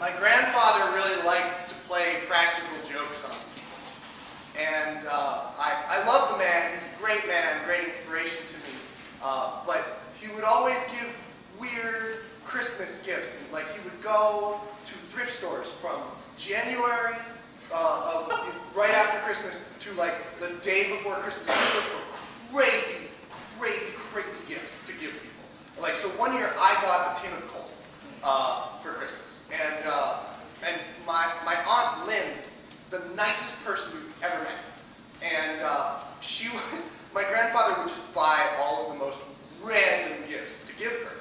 My grandfather really liked to play practical jokes on me. And I love the man. He's a great man, great inspiration to me. But he would always give weird Christmas gifts. And, like, he would go to thrift stores from January, right after Christmas, to like the day before Christmas. He would look for crazy gifts to give people. Like, so one year I got a tin of coal for Christmas. And my Aunt Lynn, the nicest person we've ever met. And my grandfather would just buy all of the most random gifts to give her,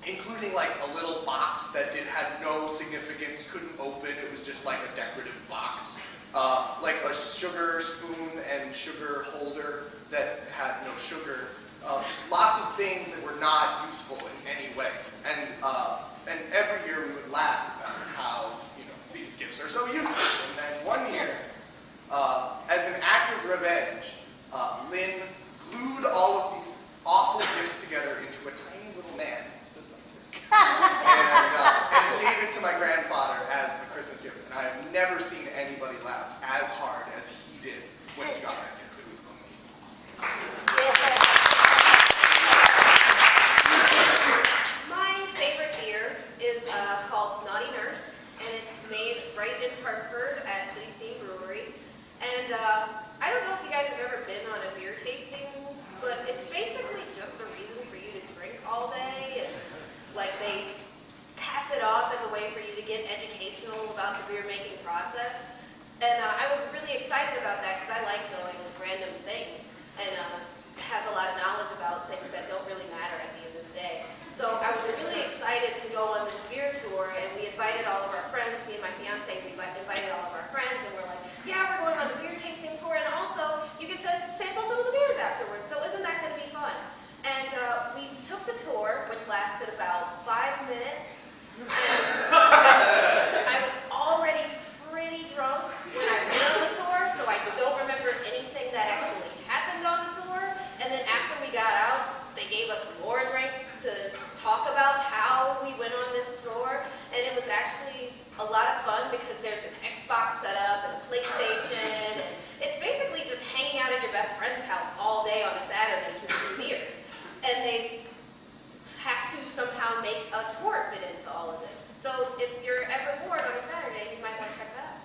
including like a little box that had no significance, couldn't open. It was just like a decorative box, like a sugar spoon and sugar holder that had no sugar. Just lots of things that were not useful in any way. And every year we would laugh about how, these gifts are so useless. And then one year, as an act of revenge, Lynn glued all of these awful gifts together into a tiny little man that stood like this. And gave it to my grandfather as a Christmas gift. And I have never seen anybody laugh as hard as he did when he got that gift. It was amazing. My favorite beer is called Naughty Nurse, and it's made right in Hartford at City Steam Brewery. And I don't know if you guys have ever been on a beer tasting, but it's basically just a reason for you to drink all day, and like they pass it off as a way for you to get educational about the beer making process. And I was really excited about that because I like knowing random things and have a lot of knowledge about things that don't really matter at the end of the day. So I was really excited to go on this beer tour, and we invited all of our friends. Me and my fiance, we invited all of our friends, and we're like, yeah, we're going on a beer tasting tour, and also you get to sample some of the beers afterwards. So isn't that going to be fun? And we took the tour, which lasted about 5 minutes. I was already pretty drunk when I went on the tour, so I don't remember anything that actually happened on the tour. And then after we got out, they gave us more drinks to talk about how we went on this tour. And it was actually a lot of fun because there's an Xbox set up and a PlayStation. And it's basically just hanging out at your best friend's house all day on a Saturday drinking beers. And they have to somehow make a tour fit into all of this. So if you're ever bored on a Saturday, you might want to check that out.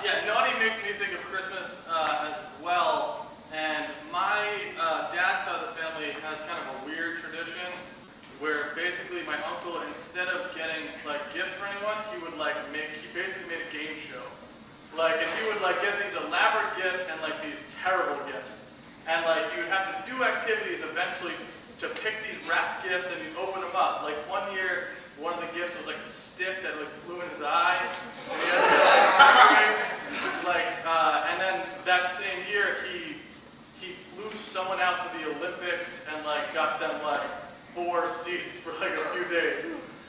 Yeah, naughty makes me think of Christmas as well. And my dad's side of the family has kind of a weird tradition where basically my uncle, instead of getting like gifts for anyone, he basically made a game show. Like, and he would like get these elaborate gifts and like these terrible gifts. And like you would have to do activities eventually to pick these wrapped gifts and you'd open them up. Like one year, one of the gifts was like a stick that like flew in his eye. And he had to like separate. And then that same year he flew someone out to the Olympics and like got them like 4 seats for like a few days.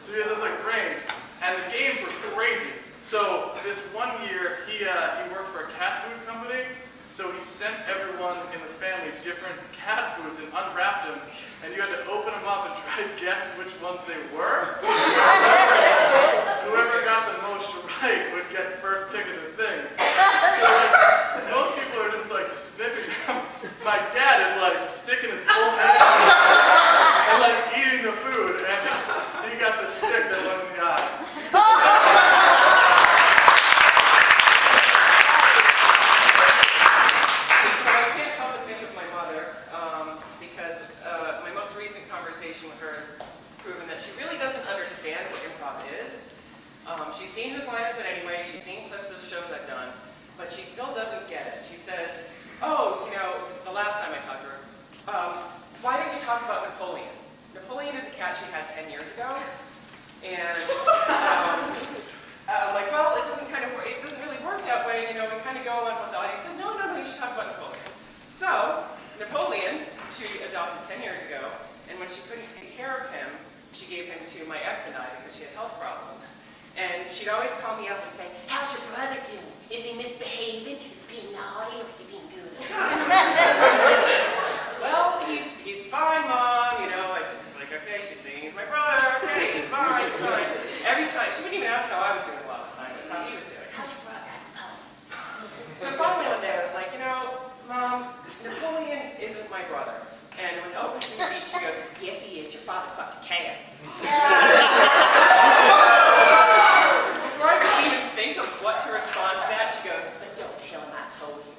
So he had this like range. And the games were crazy. So this one year he worked for a cat food company. So he sent everyone in the family different cat foods and unwrapped them, and you had to open them up and try to guess which ones they were. Whoever got the most right would get first pick of the things. So like, most people are just like sniffing them. My dad is like sticking his full hand and like eating the food, and he got the stick that went in the eye. With her has proven that she really doesn't understand what improv is. She's seen Whose Line Is It Anyway? She's seen clips of shows I've done, but she still doesn't get it. She says, oh, this is the last time I talked to her, why don't you talk about Napoleon? Napoleon is a cat she had 10 years ago, and I'm like, well, it doesn't really work that way, we kind of go on what the audience says, no, you should talk about Napoleon. So, Napoleon, she adopted 10 years ago, and when she couldn't take care of him, she gave him to my ex and I because she had health problems. And she'd always call me up and say, how's your brother doing? Is he misbehaving? Is he being naughty or is he being good? Well, he's fine, Mom. brother. And without missing a beat, she goes, yes, he is. Your father fucking can. Before I could even think of what to respond to that, she goes, but don't tell him I told you.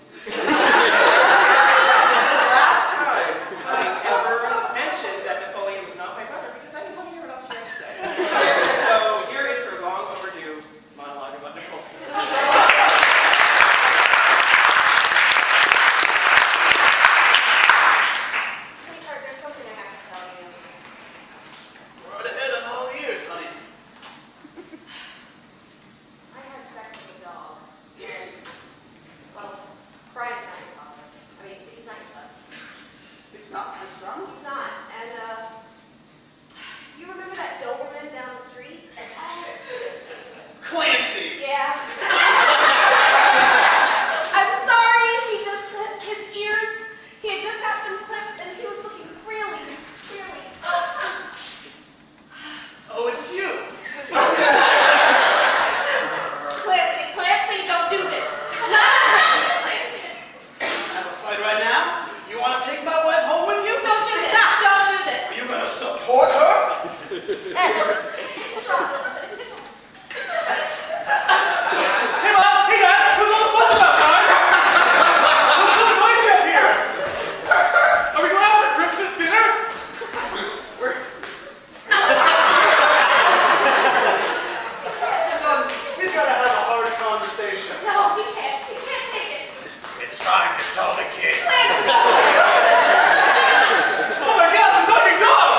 Last time I ever mentioned that Napoleon was not my brother because I didn't want to hear what else she had to say. So here is her long overdue monologue about Napoleon. Sweetheart, there's something I have to tell you. Right ahead on all ears, honey. I had sex with a dog. And, well, Brian's not your father. I mean, he's not your son. He's not my son? He's not. And, you remember that Doberman down the street? Clancy! Yeah. I'm sorry, his ears, he had just got them clipped and he was looking really. Oh, it's you! Clancy, don't do this. Not Clancy. Have a fight right now? You want to take my wife home with you? Don't do this. Don't do this. Are you going to support her? Hey, Mom! Hey, Dad! What's all the fuss about, guys? What's so noisy up here? Are we going out for Christmas dinner? Son, we've got to have a hard conversation. No, he can't. He can't take it. It's time to tell the kid. Oh my God, it's a talking dog!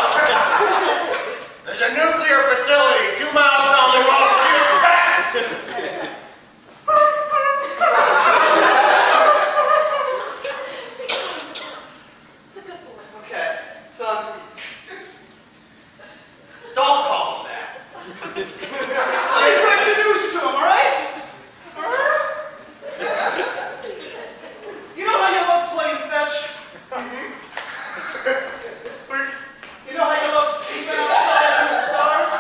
There's a nuclear facility 2 miles down the road. What do you expect? It's a good boy. Okay, son. Don't call him that. Hey, break the news to him, all right? You know how you love playing fetch? You know how you love sleeping outside in the stars?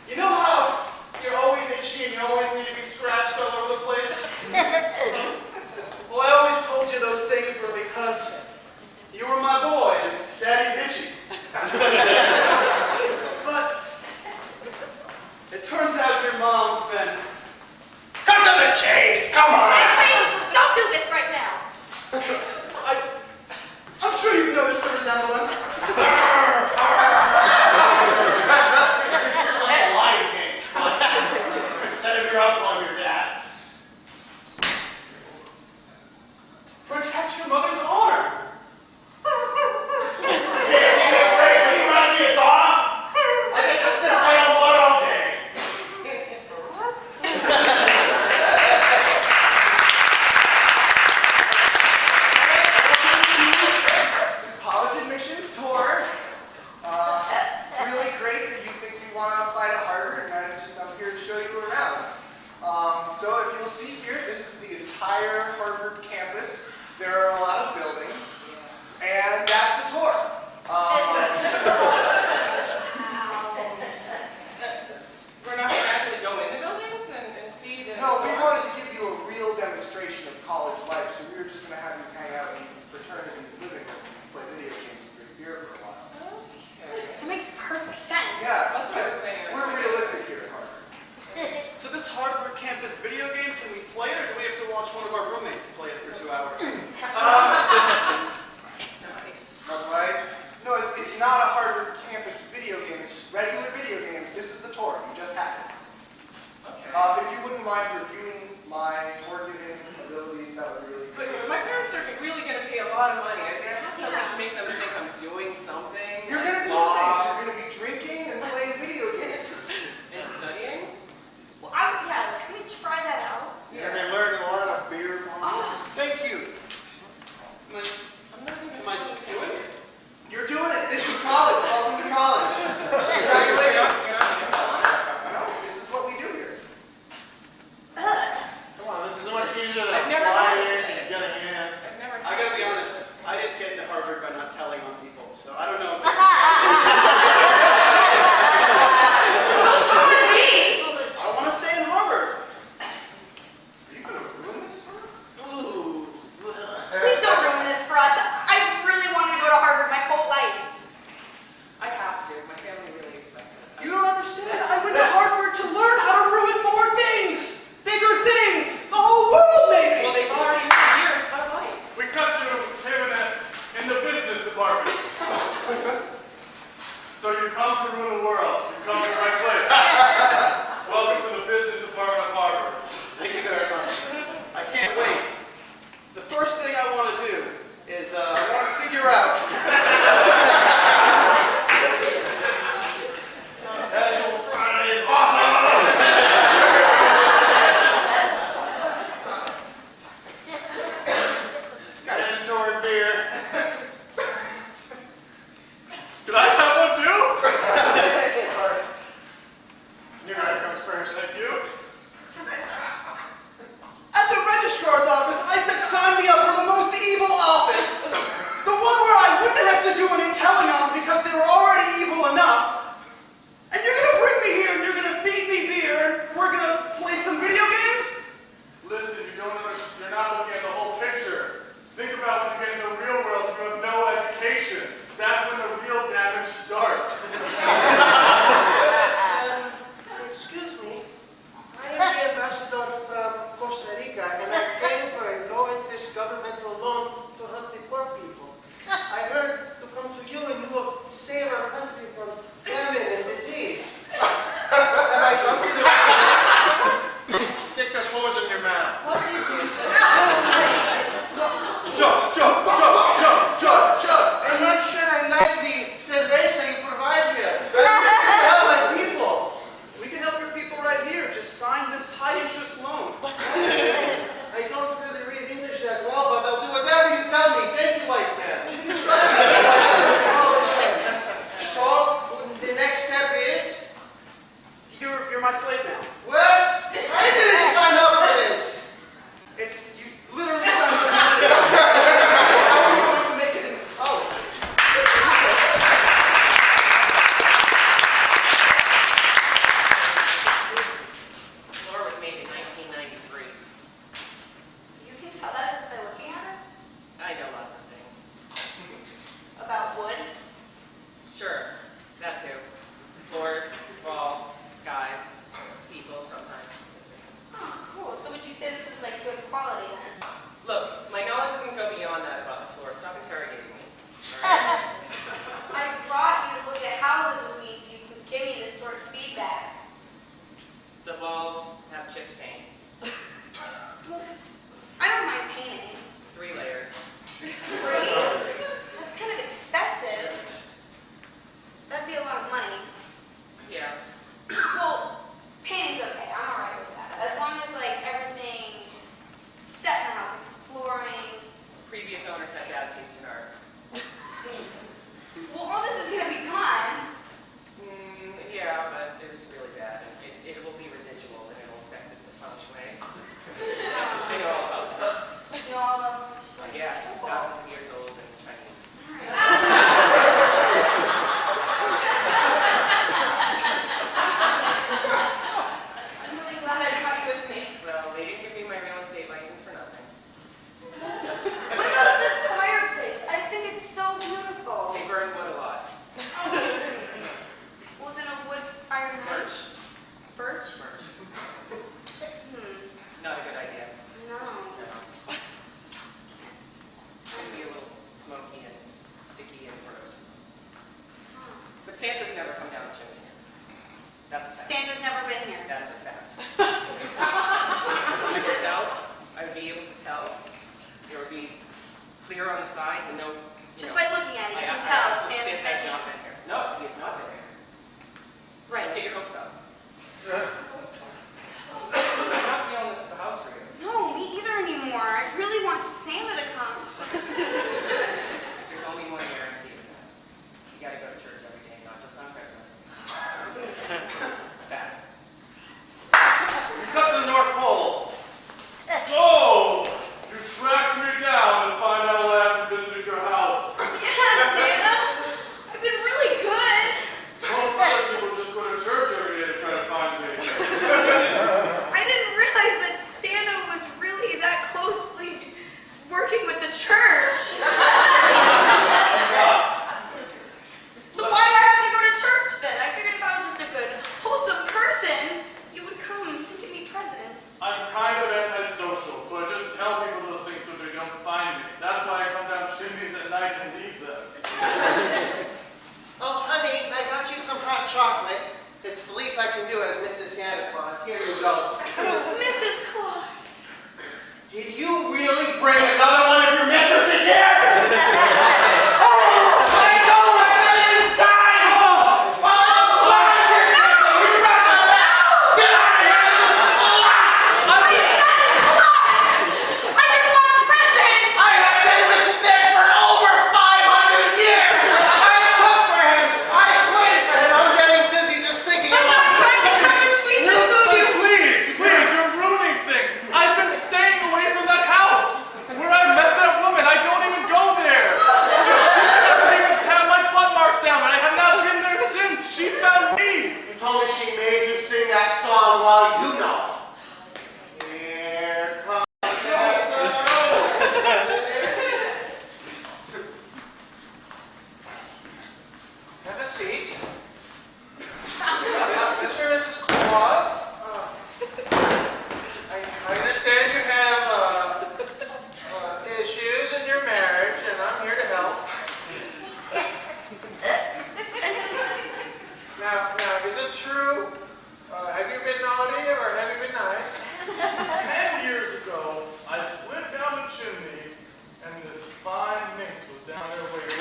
You know how you're always itchy and you always need to be scratched all over the place? Well, I always told you those things were because you were my boy and Daddy's itchy. But it turns out your mom's been... Cut to the chase! Come on! Clancy, don't do this right now. I'm sure you've noticed the resemblance. This is just like a Lion King. Instead of your uncle, I'm your dad. Protect your mother's arm. Give me a break. Are you around me a dog? I get to sniff my own blood all day. College admissions tour. It's really great that you think you want to apply to Harvard, and I'm here to show you around. So if you'll see here, this is the entire Harvard campus. There are a lot of I want to do is I want to figure out Casual Friday is awesome! Mandatory beer. Could I have one too? New guy comes first. Thank you. At the registrar's office, I said sign me up for the most evil office. The one where I wouldn't have to do any telling on because they were already evil enough. And you're gonna bring me here and you're gonna feed me beer and we're gonna play some video games? Listen, you're not looking at the whole picture. Think about when you get in the real world, you have no education. That's when the real damage starts. Excuse me, I am the ambassador from Costa Rica and I came for a low-interest governmental loan to help the poor people. I heard to come to you and you will save our country from famine and disease. Have I come to the right place? Stick this hose in your mouth. What is this? Chug! I'm not sure I like the cerveza you provide here. Help my people. We can help your people right here. Just sign this high-interest loan. I don't really read English that well, but I'll do whatever you tell me. Thank you, white man. Trust me. So, the next step is? You're my slave now. What? I didn't sign up for this. You literally signed up for this. How are you going to make it in college? This floor was made in 1993. You can tell that just by looking at it. I know lots of things. About wood. Sure, that too. Floors, walls, skies, people sometimes. Oh, cool. So would you say this is like good quality then? Look, my knowledge doesn't go beyond that about the floor. Stop interrogating me. I brought you to look at houses with me so you can give me this sort of feedback. The walls have chipped paint. I don't mind painting. 3 layers. Three? That's kind of excessive. That'd be a lot of money. Yeah. Well, painting's okay. I'm alright with that. As long as like everything set in the house, like the flooring. Previous owners had bad taste in art. Well, all this is gonna be gone. Yeah, but it was really bad. And it will be residual and it'll affect the feng shui. I know all about that. You know all of Yes, thousands of years old in Chinese. I'm really glad I brought you with me. Well, they didn't give me my real estate license for nothing. What about this fireplace? I think it's so beautiful. They burn wood a lot. Wasn't a wood fire nice? Birch. Birch? Birch. Hmm. Not a good idea. No. No. It's going to be a little smoky and sticky and gross. But Santa's never come down the chimney here. That's a fact. Santa's never been here. That is a fact. I could tell. I would be able to tell. There would be clear on the sides and no. Just by looking at it, you can tell if Santa's Santa been has here. not been here. No, he has not been here. Right. Get your hopes up. I'm not feeling this at the house for you. No, me either anymore. I really want Santa to come. There's only one guarantee of that. You gotta go to church every day, not just on Christmas. Fact. We cut to the North Pole. So, you tracked me down and find out what happened visiting your house. Yeah, Santa. I've been really good. Most other people just go to church every day to try to find me. I didn't realize that Santa was really that closely working with the church. So why do I have to go to church then? I figured if I was just a good, wholesome person, you would come and give me presents. I'm kind of antisocial, so I just tell people those things so they don't find me. That's why I come down chimneys at night and leave them. Oh, honey, I got you some hot chocolate. It's the least I can do as Mrs. Santa Claus. Here you go. Mrs. Claus. Did you really bring another one of your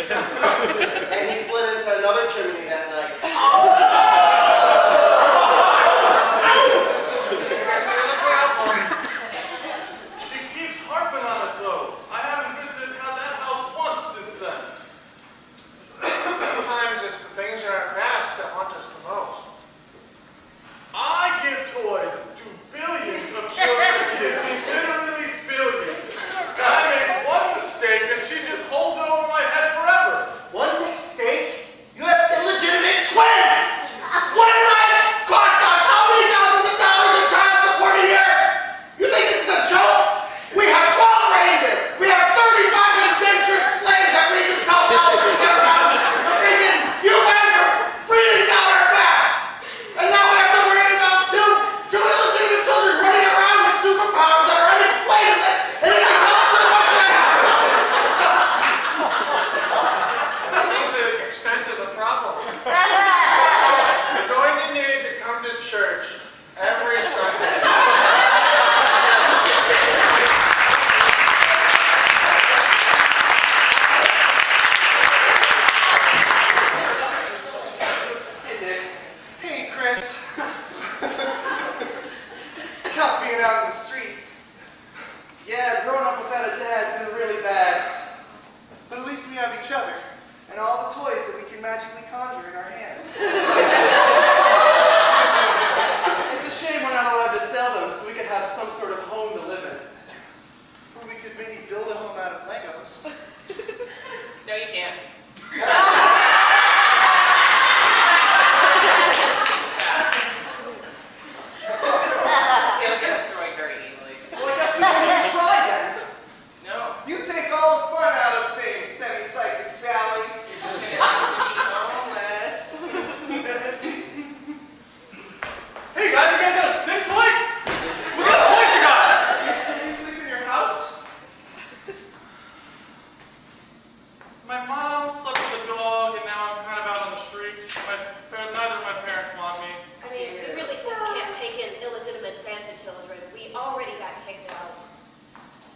And he slid into another chimney that night. She keeps harping on it though. I haven't visited that house once since then. Sometimes it's the things in our past that haunt us the most. I give toys to billions of children. Literally billions. I make one mistake and she just holds it over my head forever. One mistake? You have illegitimate twins! One night costs us how many thousands of dollars in child support a year? You think this is a joke? We have 12 reindeer. We have 35 indentured slaves that leave this house to get around. Freaking you men are breathing down our backs. And now we have to worry about two illegitimate children running around with superpowers that are unexplainable. And then they tell us this much now. See the extent of the problem. You're going to need to come to church every Sunday. Hey, Chris. It's tough being out in the street. Yeah, growing up without a dad's been really bad. But at least we have each other and all the toys that we can magically conjure in our hands. It's a shame we're not allowed to sell them so we could have some sort of home to live in. Or we could maybe build a home out of Legos. No, you can't. It'll get destroyed very easily. Well, I guess we can even try then. No. You take all the fun out of things, semi-psychic Sally. You're just gonna be homeless. Hey guys, you guys got a stick toy? What kind of toys you got? Can we sleep in your house? My mom slept with a dog and now I'm kind of out on the street. Neither of my parents want me. I mean, we really just can't take in illegitimate Santa children. We already got kicked out.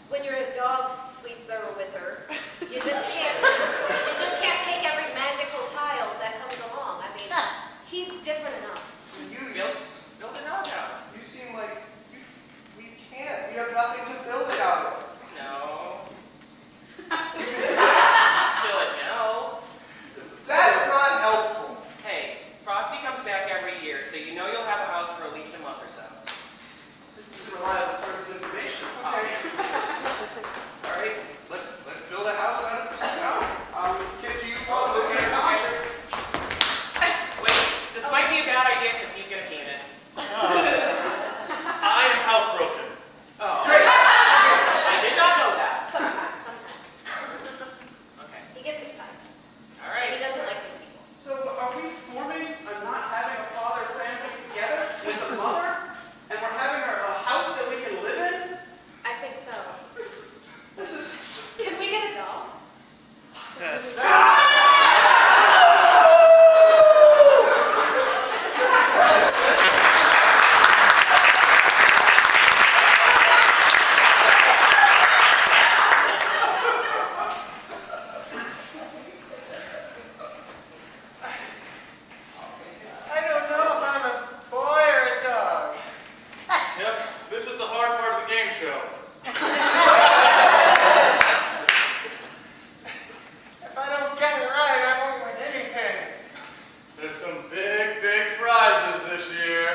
When you're a dog sleeper with her, you just can't take every magical child that comes along. I mean, he's different enough. Build a doghouse. You seem like we can't. We have nothing to build it out of. No. Till it melts. That's not helpful. Hey, Frosty comes back every year, so you know you'll have a house for at least a month or so. This is a reliable source of information. Okay. All right. Let's build a house out of snow. Kid, do you want to live in a house? Wait, this might be a bad idea because he's gonna paint it. I am housebroken. Oh. Great. I did not know that. Sometimes. Okay. He gets excited. All And he right. doesn't like new people. So are we forming a not having a father family together with a mother? And we're having a house that we can live in? I think so. This is... Can we get a doll? I don't know if I'm a boy or a dog. Yep, this is the hard part of the game show. If I don't get it right, I won't win anything. There's some big, big prizes this year.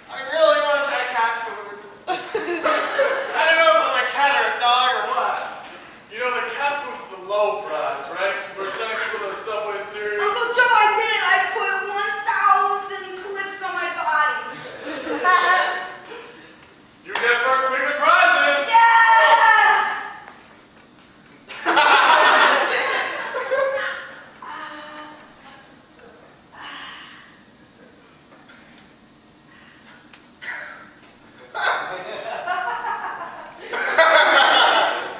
I really want that cat food. I don't know if I'm a cat or a dog or what. You know, the cat food's the low prize, right? We're sending people to the Subway Series. Uncle Joe, I did it. I put 1,000 clips on my body. You get first pick the prizes! Yeah!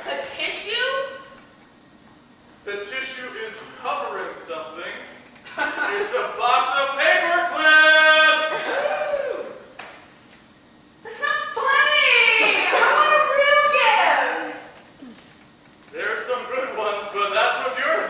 A tissue? The tissue is covering something. It's a box of paper clips! That's not funny. I want a real gift. There's some good ones, but that's what yours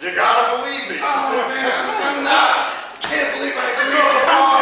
You gotta believe me. Oh man, I'm not. Can't believe I agree with you.